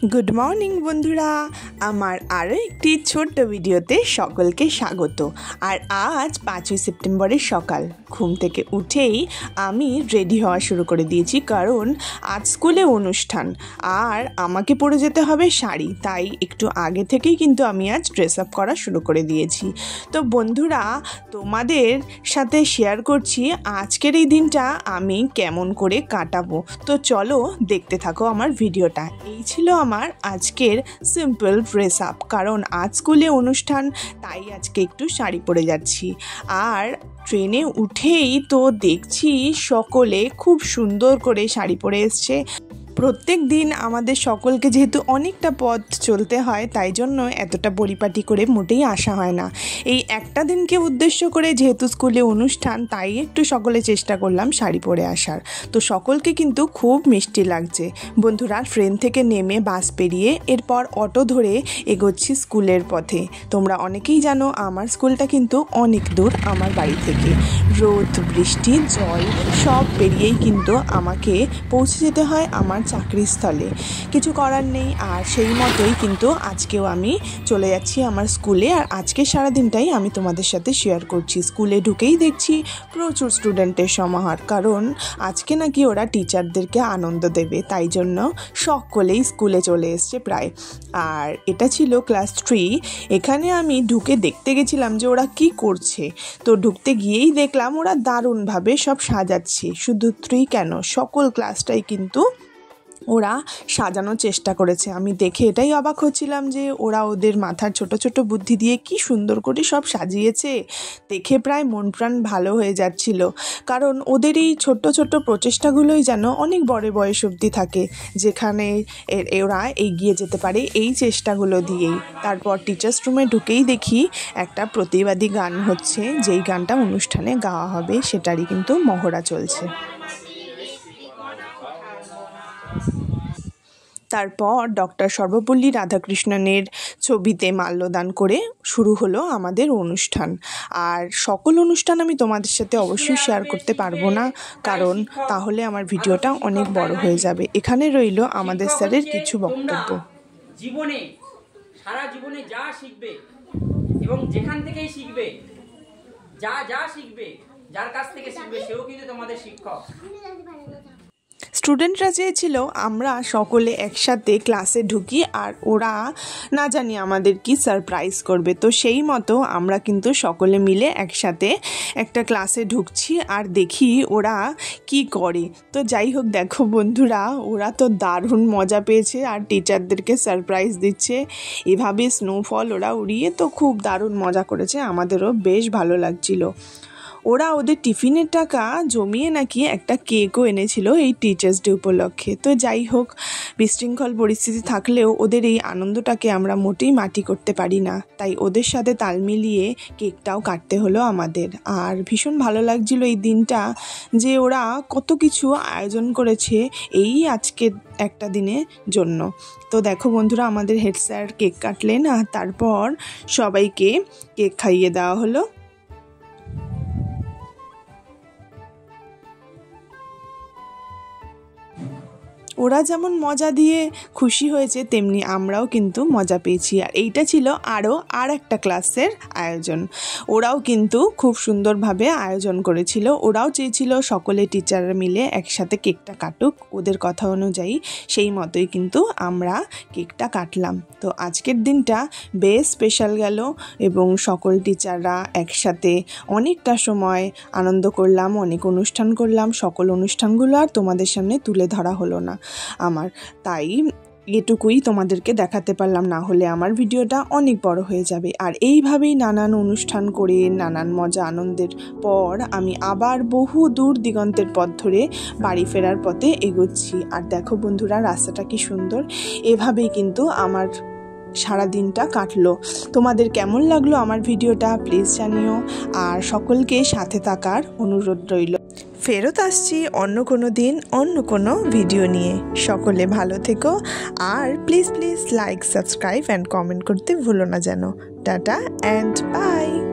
Good morning बंधुरा आमार आरो एकटी छोट्ट भिडियोते सकलके स्वागत। और आज 5 सेप्टेम्बर सकाल घुम थेके उठेई आमी रेडी हवा शुरू करे दिएछि, कारण आज स्कूले अनुष्ठान और आमाके परे जेते हबे शाड़ी, ताई एकटू आगे थेकेई किन्तु आमी आज ड्रेस आप करा शुरू करे दिएछि। तो बंधुरा तोमादेर साथे शेयर करछि आजकेर एई दिनटा आमी केमन करे काटाबो। तो चलो देखते थाको आमार भिडियोटा। एई छिलो आमार आजकेर सिम्पल ड्रेस आप, कारण आज स्कूले अनुष्ठान ताई आजके एकटू शाड़ी परे जाচ্ছি। और ट्रेने उठेई तो देखছি सकले खूब सुंदर करे शाड़ी परे एসছে। प्रत्येक दिन आमादेर सकलके जेहेतु अनेकटा पथ चलते हय ताई जन्य एतटा परिपाटी करे मोटेई आसा हय ना। एई एकटा दिनके उद्देश्य करे जेहेतु स्कूले अनुष्ठान ताई एकटू सकले चेष्टा करलाम शाड़ी परे आसार। तो सकलके किन्तु खूब मिष्टि लागছে। बंधुरा ट्रेन थेके नेमे बास पेरिये एरपर अटो धरे एगोচ্ছি स्कूलेर पथे। तोमरा अनेकेई जानो आमार स्कूलटा किन्तु अनेक दूर आमार बाड़ी थेके। रोद बृष्टि जल सब पेरिয়েই किन्तु आमाके पौঁছে যেতে হয় আমার চাকরিস্থলে। কিছু করার নেই। আর সেই মতোই কিন্তু আজকেও আমি চলে যাচ্ছি আমার স্কুলে। আর আজকে সারা দিনটাই আমি তোমাদের সাথে শেয়ার করছি। স্কুলে ঢুকেই দেখছি প্রচুর স্টুডেন্টের সমাহার, কারণ আজকে নাকি ওরা টিচারদেরকে আনন্দ দেবে, তাই জন্য সকলেই স্কুলে চলে এসছে প্রায়। আর এটা ছিল ক্লাস 3। এখানে আমি ঢুকে দেখতে গেছিলাম যে ওরা কি করছে। তো ঢুকতে গিয়েই দেখলাম ওরা দারুণভাবে সব সাজাচ্ছে। শুধু 3 কেন, সকল ক্লাসটাই কিন্তু ওরা সাজানোর চেষ্টা করেছে। আমি দেখে এটাই অবাক হচ্ছিলাম যে ওরা ওদের মাথার ছোট ছোট বুদ্ধি দিয়ে কি সুন্দর করে সব সাজিয়েছে। দেখে প্রায় মন প্রাণ ভালো হয়ে যাচ্ছিল, কারণ ওদের এই ছোট্ট ছোট্ট প্রচেষ্টাগুলোই যেন অনেক বড় বয়স অবধি থাকে, যেখানে ওরা এগিয়ে যেতে পারে এই চেষ্টাগুলো দিয়েই। তারপর টিচার্স রুমে ঢুকেই দেখি একটা প্রতিবাদী গান হচ্ছে, যেই গানটা অনুষ্ঠানে গাওয়া হবে সেটারই কিন্তু মহড়া চলছে। তারপর ডক্টর সর্বপল্লী রাধাকৃষ্ণনের ছবিতে মাল্যদান করে শুরু হলো আমাদের অনুষ্ঠান। আর সকল অনুষ্ঠান আমি তোমাদের সাথে অবশ্যই শেয়ার করতে পারবো না, কারণ তাহলে আমার ভিডিওটা অনেক বড় হয়ে যাবে। এখানে রইল আমাদের স্যারের কিছু বক্তব্য। জীবনে সারা জীবনে যা শিখবে এবং যেখান থেকেই শিখবে, যা শিখবে, যার কাছ থেকে শিখবে সেও কিন্তু তোমাদের শিক্ষক। স্টুডেন্টরা চেয়েছিল আমরা সকলে একসাথে ক্লাসে ঢুকি আর ওরা না জানি আমাদের কি সারপ্রাইজ করবে। তো সেই মতো আমরা কিন্তু সকলে মিলে একসাথে একটা ক্লাসে ঢুকছি আর দেখি ওরা কি করে। তো যাই হোক, দেখো বন্ধুরা, ওরা তো দারুণ মজা পেয়েছে আর টিচারদেরকে সারপ্রাইজ দিচ্ছে। এভাবে স্নোফল ওরা উড়িয়ে তো খুব দারুণ মজা করেছে, আমাদেরও বেশ ভালো লাগছিল। ওরা ওদের টিফিনের টাকা জমিয়ে নাকি একটা কেকও এনেছিল এই টিচার্স ডে উপলক্ষে। তো যাই হোক, বিশৃঙ্খল পরিস্থিতি থাকলেও ওদের এই আনন্দটাকে আমরা মোটেই মাটি করতে পারি না, তাই ওদের সাথে তাল মিলিয়ে কেকটাও কাটতে হলো আমাদের। আর ভীষণ ভালো লাগছিল এই দিনটা, যে ওরা কত কিছু আয়োজন করেছে এই আজকের একটা দিনের জন্য। তো দেখো বন্ধুরা, আমাদের হেড স্যার কেক কাটলেন আর তারপর সবাইকে কেক খাইয়ে দেওয়া হলো। ওরা যেমন মজা দিয়ে খুশি হয়েছে, তেমনি আমরাও কিন্তু মজা পেয়েছি। আর এইটা ছিল আর একটা ক্লাসের আয়োজন। ওরাও কিন্তু খুব সুন্দরভাবে আয়োজন করেছিল। ওরাও চেয়েছিল সকলে টিচাররা মিলে একসাথে কেকটা কাটুক, ওদের কথা অনুযায়ী সেই মতোই কিন্তু আমরা কেকটা কাটলাম। তো আজকের দিনটা বেশ স্পেশাল গেল এবং সকল টিচাররা একসাথে অনেকটা সময় আনন্দ করলাম, অনেক অনুষ্ঠান করলাম। সকল অনুষ্ঠানগুলো আর তোমাদের সামনে তুলে ধরা হলো না আমার, তাই এটুকুই তোমাদেরকে দেখাতে পারলাম, না হলে আমার ভিডিওটা অনেক বড় হয়ে যাবে। আর এইভাবেই নানান অনুষ্ঠান করে নানান মজা আনন্দের পর আমি আবার বহু দূর দিগন্তের পথ ধরে বাড়ি ফেরার পথে এগোচ্ছি। আর দেখো বন্ধুরা, রাস্তাটা কি সুন্দর। এভাবেই কিন্তু আমার সারা দিনটা কাটলো। তোমাদের কেমন লাগলো আমার ভিডিওটা প্লিজ জানিও, আর সকলকে সাথে থাকার অনুরোধ রইল। ফেরত আসছি অন্য কোনো দিন অন্য কোনো ভিডিও নিয়ে। সকলে ভালো থেকো, আর please like, subscribe and comment করতে ভুলো না যেন। Tata and by.